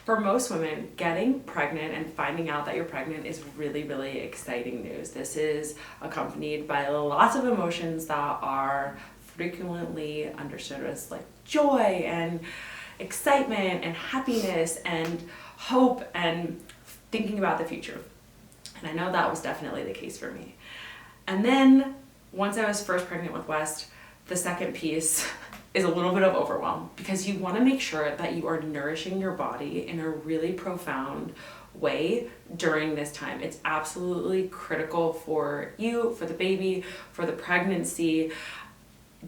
For most women, getting pregnant and finding out that you're pregnant is really, really exciting news. This is accompanied by lots of emotions that are frequently understood as like joy and excitement and happiness and hope and thinking about the future. And I know that was definitely the case for me. And then once I was first pregnant with West, the second piece is a little bit of overwhelm, because you want to make sure that you are nourishing your body in a really profound way during this time. It's absolutely critical for you, for the baby, for the pregnancy,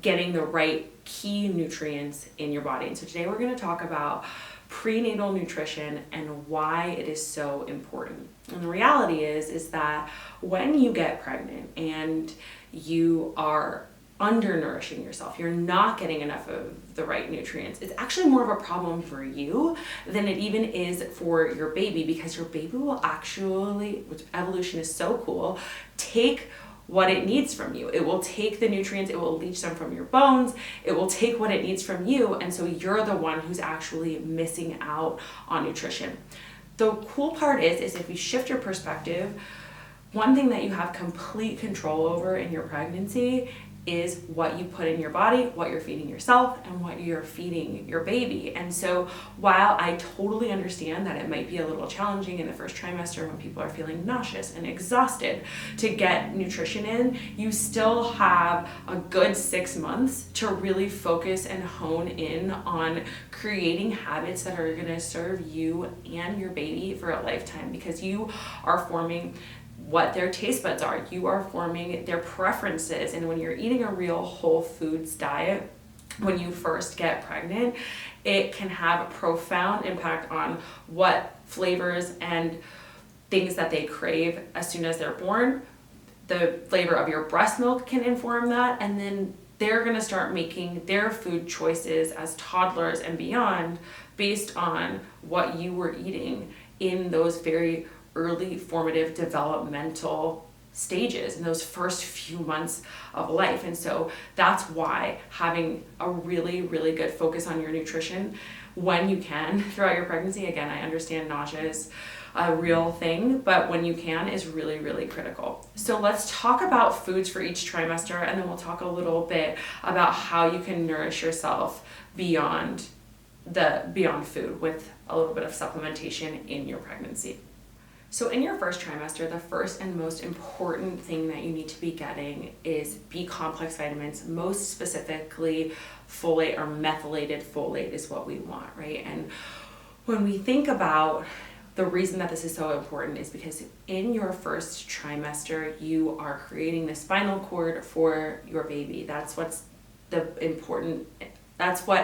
getting the right key nutrients in your body. And so today we're going to talk about prenatal nutrition and why it is so important. And the reality is that when you get pregnant and you are undernourishing yourself, you're not getting enough of the right nutrients, it's actually more of a problem for you than it even is for your baby, because your baby will actually, which evolution is so cool, take what it needs from you. It will take the nutrients, it will leach them from your bones, it will take what it needs from you, and so you're the one who's actually missing out on nutrition. The cool part is if you shift your perspective, one thing that you have complete control over in your pregnancy is what you put in your body, what you're feeding yourself, and what you're feeding your baby. And so while I totally understand that it might be a little challenging in the first trimester when people are feeling nauseous and exhausted to get nutrition in, you still have a good 6 months to really focus and hone in on creating habits that are gonna serve you and your baby for a lifetime, because you are forming what their taste buds are. You are forming their preferences. And when you're eating a real whole foods diet, when you first get pregnant, it can have a profound impact on what flavors and things that they crave as soon as they're born. The flavor of your breast milk can inform that, and then they're gonna start making their food choices as toddlers and beyond based on what you were eating in those very early formative developmental stages in those first few months of life. And so that's why having a really, really good focus on your nutrition when you can throughout your pregnancy, again, I understand nausea is a real thing, but when you can is really, really critical. So let's talk about foods for each trimester, and then we'll talk a little bit about how you can nourish yourself beyond food with a little bit of supplementation in your pregnancy. So in your first trimester, the first and most important thing that you need to be getting is B complex vitamins, most specifically folate, or methylated folate is what we want, right? And when we think about the reason that this is so important is because in your first trimester, you are creating the spinal cord for your baby. That's what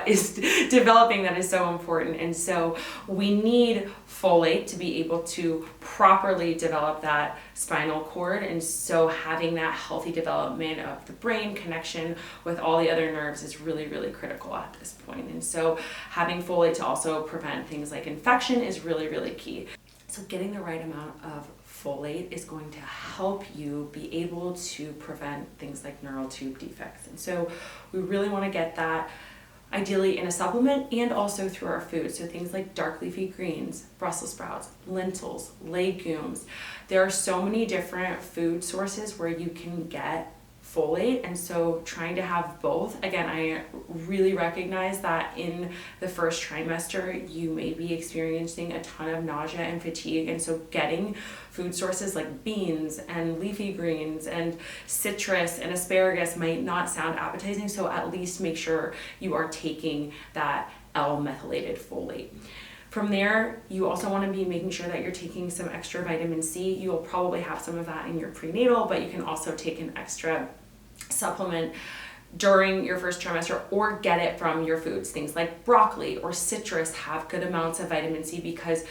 is developing that is so important. And so we need folate to be able to properly develop that spinal cord. And so having that healthy development of the brain connection with all the other nerves is really, really critical at this point. And so having folate to also prevent things like infection is really, really key. So getting the right amount of folate is going to help you be able to prevent things like neural tube defects. And so we really want to get that ideally in a supplement and also through our food. So things like dark leafy greens, Brussels sprouts, lentils, legumes. There are so many different food sources where you can get folate, and so trying to have both. Again, I really recognize that in the first trimester you may be experiencing a ton of nausea and fatigue, and so getting food sources like beans and leafy greens and citrus and asparagus might not sound appetizing, so at least make sure you are taking that L-methylated folate. From there, you also want to be making sure that you're taking some extra vitamin C. You'll probably have some of that in your prenatal, but you can also take an extra supplement during your first trimester or get it from your foods. Things like broccoli or citrus have good amounts of vitamin C, because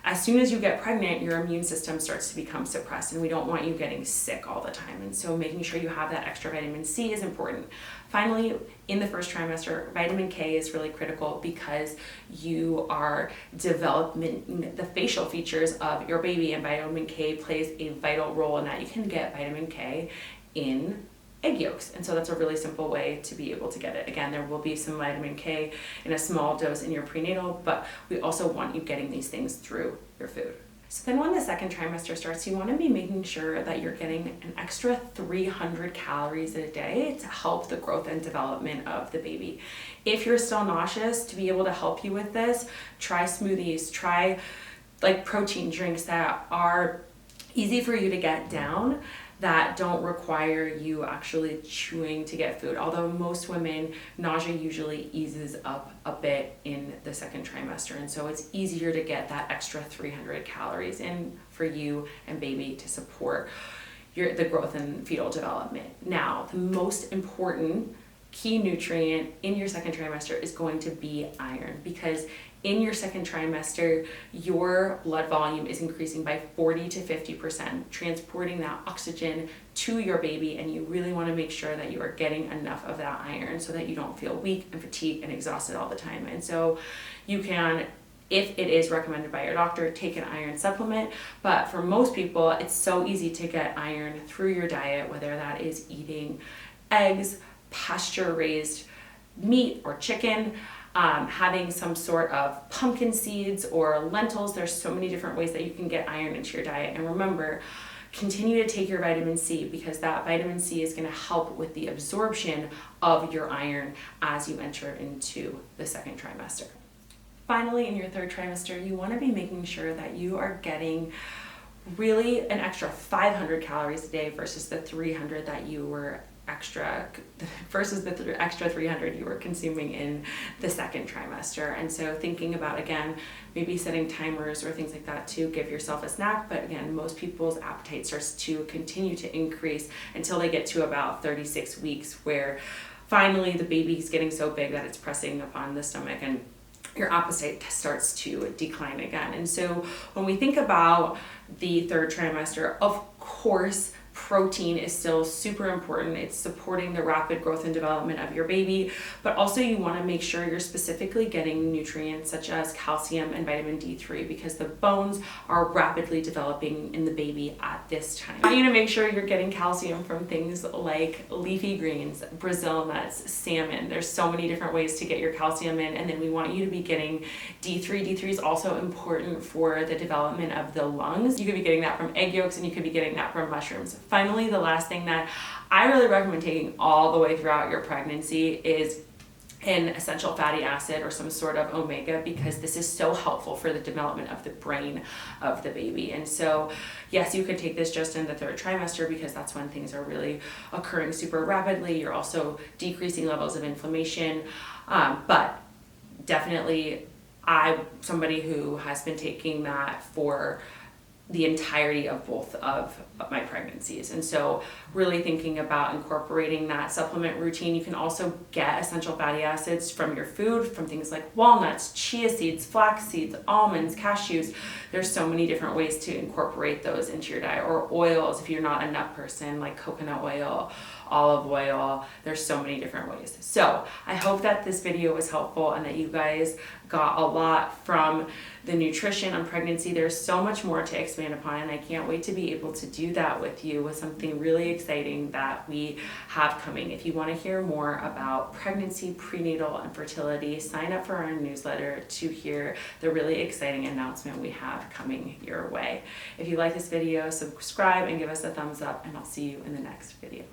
as soon as you get pregnant, your immune system starts to become suppressed, and we don't want you getting sick all the time. And so making sure you have that extra vitamin C is important. Finally, in the first trimester, vitamin K is really critical because you are developing the facial features of your baby, and vitamin K plays a vital role in that. You can get vitamin K in egg yolks. And so that's a really simple way to be able to get it. Again, there will be some vitamin K in a small dose in your prenatal, but we also want you getting these things through your food. So then when the second trimester starts, you want to be making sure that you're getting an extra 300 calories a day to help the growth and development of the baby. If you're still nauseous, to be able to help you with this, try smoothies, try like protein drinks that are easy for you to get down, that don't require you actually chewing to get food. Although most women, nausea usually eases up a bit in the second trimester. And so it's easier to get that extra 300 calories in for you and baby to support the growth and fetal development. Now, the most important key nutrient in your second trimester is going to be iron, because in your second trimester, your blood volume is increasing by 40 to 50%, transporting that oxygen to your baby, and you really want to make sure that you are getting enough of that iron so that you don't feel weak and fatigued and exhausted all the time. And so you can, if it is recommended by your doctor, take an iron supplement. But for most people, it's so easy to get iron through your diet, whether that is eating eggs, pasture-raised meat or chicken, having some sort of pumpkin seeds or lentils. There's so many different ways that you can get iron into your diet. And remember, continue to take your vitamin C, because that vitamin C is going to help with the absorption of your iron as you enter into the second trimester. Finally, in your third trimester, you want to be making sure that you are getting really an extra 500 calories a day versus the 300 that you were extra 300 you were consuming in the second trimester. And so thinking about, again, maybe setting timers or things like that to give yourself a snack. But again, most people's appetite starts to continue to increase until they get to about 36 weeks, where finally the baby's getting so big that it's pressing upon the stomach and your appetite starts to decline again. And so when we think about the third trimester, of course, protein is still super important. It's supporting the rapid growth and development of your baby, but also you want to make sure you're specifically getting nutrients such as calcium and vitamin D3, because the bones are rapidly developing in the baby at this time. I want you to make sure you're getting calcium from things like leafy greens, Brazil nuts, salmon. There's so many different ways to get your calcium in, and then we want you to be getting D3. D3 is also important for the development of the lungs. You could be getting that from egg yolks, and you could be getting that from mushrooms. Finally, the last thing that I really recommend taking all the way throughout your pregnancy is an essential fatty acid or some sort of omega, because this is so helpful for the development of the brain of the baby. And so, yes, you could take this just in the third trimester, because that's when things are really occurring super rapidly. You're also decreasing levels of inflammation, but definitely I'm somebody who has been taking that for the entirety of both of my pregnancies. And so really thinking about incorporating that supplement routine. You can also get essential fatty acids from your food, from things like walnuts, chia seeds, flax seeds, almonds, cashews. There's so many different ways to incorporate those into your diet, or oils if you're not a nut person, like coconut oil, olive oil. There's so many different ways. So I hope that this video was helpful and that you guys got a lot from the nutrition on pregnancy. There's so much more to expand upon, and I can't wait to be able to do that with you with something really exciting that we have coming. If you want to hear more about pregnancy, prenatal, and fertility, sign up for our newsletter to hear the really exciting announcement we have coming your way. If you like this video, subscribe and give us a thumbs up, and I'll see you in the next video.